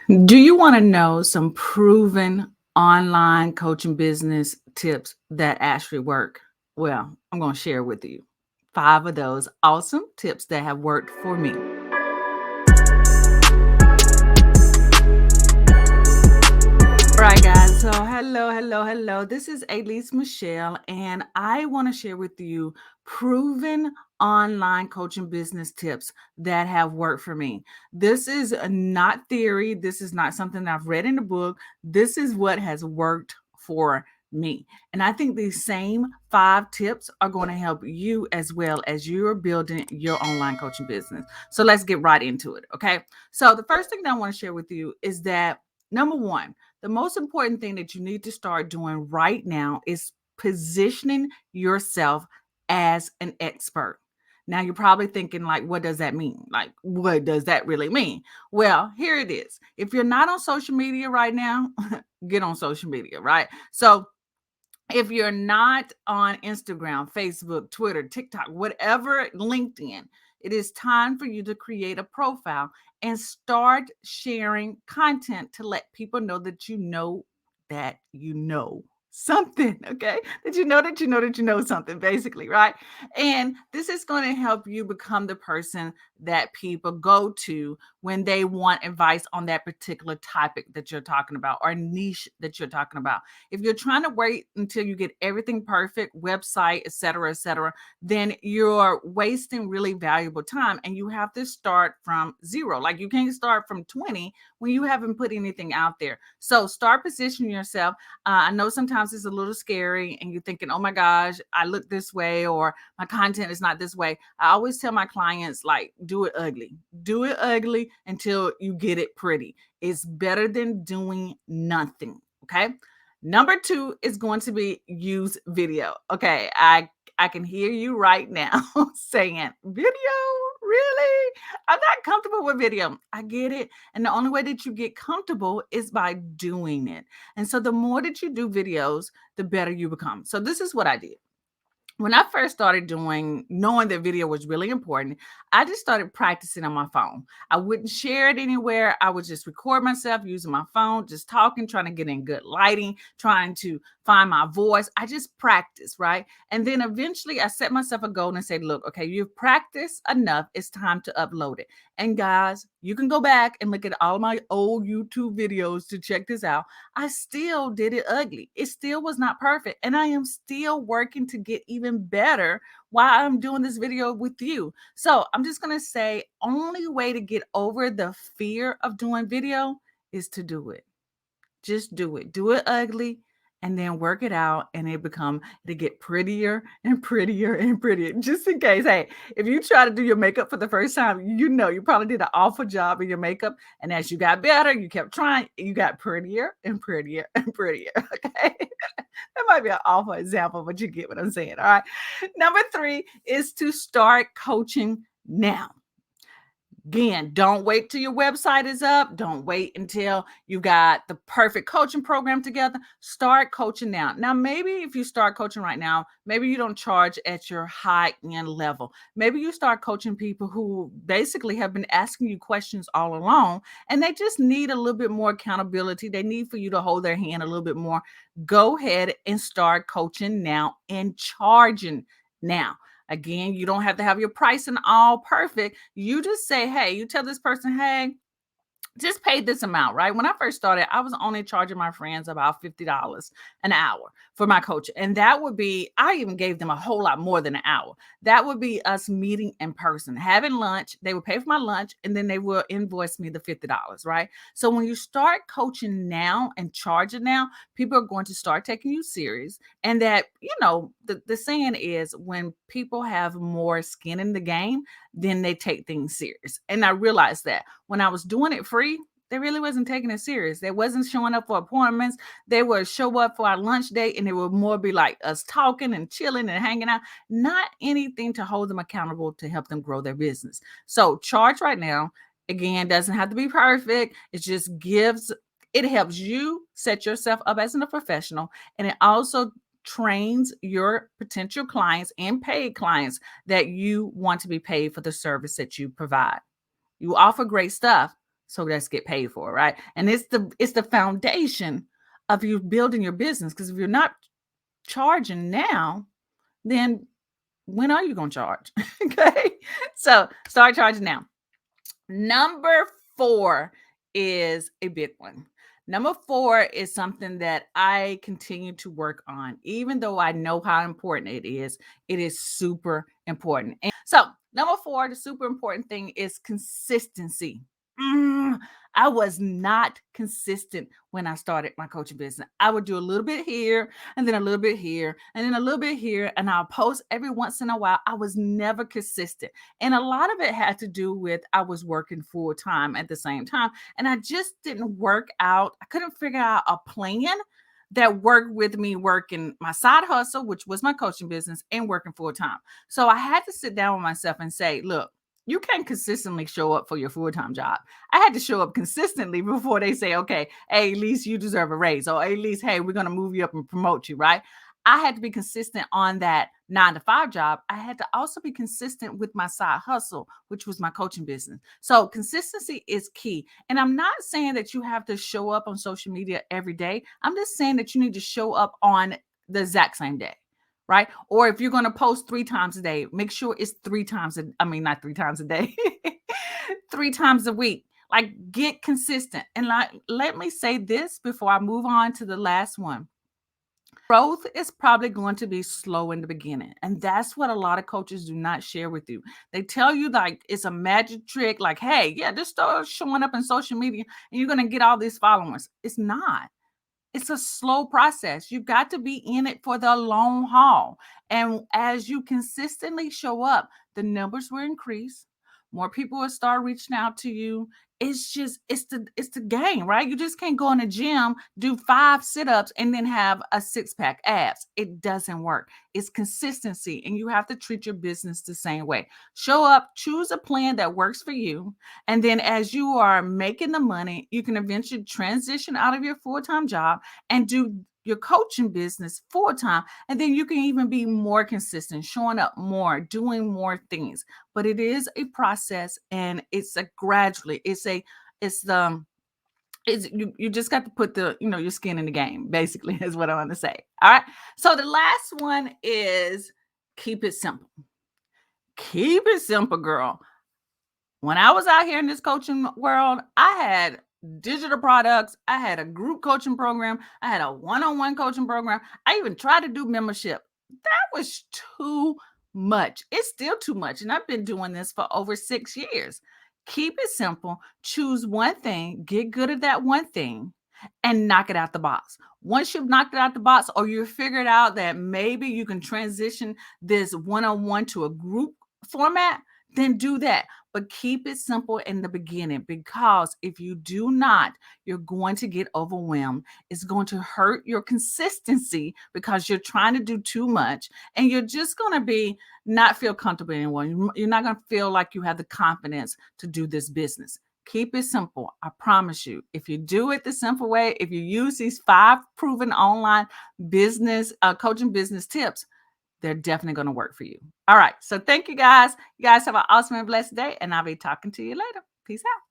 Do you want to know some proven online coaching business tips that actually work? Well, I'm going to share with you 5 of those awesome tips that have worked for me. All right, guys. So, hello. This is Elise Michelle, and I want to share with you proven online coaching business tips that have worked for me. This is not theory. This is not something that I've read in a book. This is what has worked for me. And I think these same 5 tips are going to help you as well as you're building your online coaching business. So, let's get right into it. Okay. So, the first thing that I want to share with you is that number one, the most important thing that you need to start doing right now is positioning yourself as an expert. Now you're probably thinking like, what does that mean? Like, what does that really mean? Well, here it is. If you're not on social media right now, get on social media, right? So if you're not on Instagram, Facebook, Twitter, TikTok, whatever, LinkedIn, it is time for you to create a profile and start sharing content to let people know that you know something, okay? That you know something, basically, right? And this is going to help you become the person that people go to when they want advice on that particular topic that you're talking about or niche that you're talking about. If you're trying to wait until you get everything perfect, website, et cetera, then you're wasting really valuable time and you have to start from zero. Like you can't start from 20 when you haven't put anything out there. So start positioning yourself. I know sometimes it's a little scary and you're thinking, oh my gosh, I look this way or my content is not this way. I always tell my clients, like, do it ugly. Do it ugly until you get it pretty. It's better than doing nothing. Okay. Number two is going to be use video. Okay, I can hear you right now saying, video? Really? I'm not comfortable with video. I get it. And the only way that you get comfortable is by doing it. And so the more that you do videos, the better you become. So this is what I did when I first started knowing that video was really important, I just started practicing on my phone. I wouldn't share it anywhere. I would just record myself using my phone, just talking, trying to get in good lighting, trying to find my voice. I just practiced, right? And then eventually I set myself a goal and said, look, okay, you've practiced enough. It's time to upload it. And guys, you can go back and look at all my old YouTube videos to check this out. I still did it ugly. It still was not perfect. And I am still working to get even better while I'm doing this video with you. So I'm just going to say, only way to get over the fear of doing video is to do it. Just do it. Do it ugly and then work it out and it'll get prettier and prettier and prettier. Just in case, hey, if you try to do your makeup for the first time, you probably did an awful job of your makeup. And as you got better, you kept trying, you got prettier and prettier and prettier. Okay. That might be an awful example, but you get what I'm saying. All right. Number 3 is to start coaching now. Again, don't wait till your website is up. Don't wait until you got the perfect coaching program together. Start coaching now. Now, maybe if you start coaching right now, maybe you don't charge at your high end level. Maybe you start coaching people who basically have been asking you questions all along and they just need a little bit more accountability. They need for you to hold their hand a little bit more. Go ahead and start coaching now and charging now. Again, you don't have to have your pricing all perfect. You just say, hey, you tell this person, hey, just pay this amount, right? When I first started, I was only charging my friends about $50 an hour for my coaching. And that would be, I even gave them a whole lot more than an hour. That would be us meeting in person, having lunch. They would pay for my lunch and then they will invoice me the $50, right? So when you start coaching now and charging now, people are going to start taking you serious. And that, the saying is when people have more skin in the game, then they take things serious. And I realized that when I was doing it free, they really wasn't taking it serious. They wasn't showing up for appointments. They would show up for our lunch date and it would more be like us talking and chilling and hanging out, not anything to hold them accountable to help them grow their business. So charge right now. Again, doesn't have to be perfect. It helps you set yourself up as a professional, and it also trains your potential clients and paid clients that you want to be paid for the service that you provide. You offer great stuff. so let's get paid for it, right? And it's the foundation of you building your business. Because if you're not charging now, then when are you going to charge? Okay. So start charging now. Number 4 is a big one. Number 4 is something that I continue to work on, even though I know how important it is. It is super important. And so, number 4, the super important thing is consistency. Mm, I was not consistent when I started my coaching business. I would do a little bit here and then a little bit here and then a little bit here, and I'll post every once in a while. I was never consistent. And a lot of it had to do with I was working full time at the same time. And I just didn't work out. I couldn't figure out a plan that worked with me working my side hustle, which was my coaching business, and working full time. So I had to sit down with myself and say, look, you can't consistently show up for your full time job. I had to show up consistently before they say, okay, hey, at least you deserve a raise, or at least, hey, we're going to move you up and promote you, right? I had to be consistent on that 9 to 5 job. I had to also be consistent with my side hustle, which was my coaching business. So consistency is key. And I'm not saying that you have to show up on social media every day. I'm just saying that you need to show up on the exact same day. Right. Or if you're going to post 3 times a day, make sure it's 3 times. I mean, not 3 times a day, 3 times a week. Like, get consistent. And like, let me say this before I move on to the last one. Growth is probably going to be slow in the beginning. And that's what a lot of coaches do not share with you. They tell you like it's a magic trick, like, hey, yeah, just start showing up in social media and you're going to get all these followers. It's not. It's a slow process. You got to be in it for the long haul. And as you consistently show up, the numbers will increase. More people will start reaching out to you. It's the game, right? You just can't go in the gym, do 5 sit-ups, and then have a six-pack abs. It doesn't work. It's consistency, and you have to treat your business the same way. Show up, choose a plan that works for you, and then as you are making the money, you can eventually transition out of your full-time job and do your coaching business full time. And then you can even be more consistent, showing up more, doing more things. But it is a process, and it's a gradually, it's the, you just got to put your skin in the game, basically, is what I want to say. All right. So the last one is keep it simple. Keep it simple, girl. When I was out here in this coaching world, I had digital products, I had a group coaching program, I had a one-on-one coaching program. I even tried to do membership. That was too much. It's still too much. And I've been doing this for over 6 years. Keep it simple. Choose one thing, get good at that one thing, and knock it out the box. Once you've knocked it out the box, or you figured out that maybe you can transition this one-on-one to a group format, then do that. But keep it simple in the beginning, because if you do not, you're going to get overwhelmed. It's going to hurt your consistency because you're trying to do too much, and you're just going to be not feel comfortable anymore. You're not going to feel like you have the confidence to do this business. Keep it simple. I promise you, if you do it the simple way, if you use these 5 proven online business coaching business tips, they're definitely going to work for you. All right. So thank you guys. You guys have an awesome and blessed day, and I'll be talking to you later. Peace out.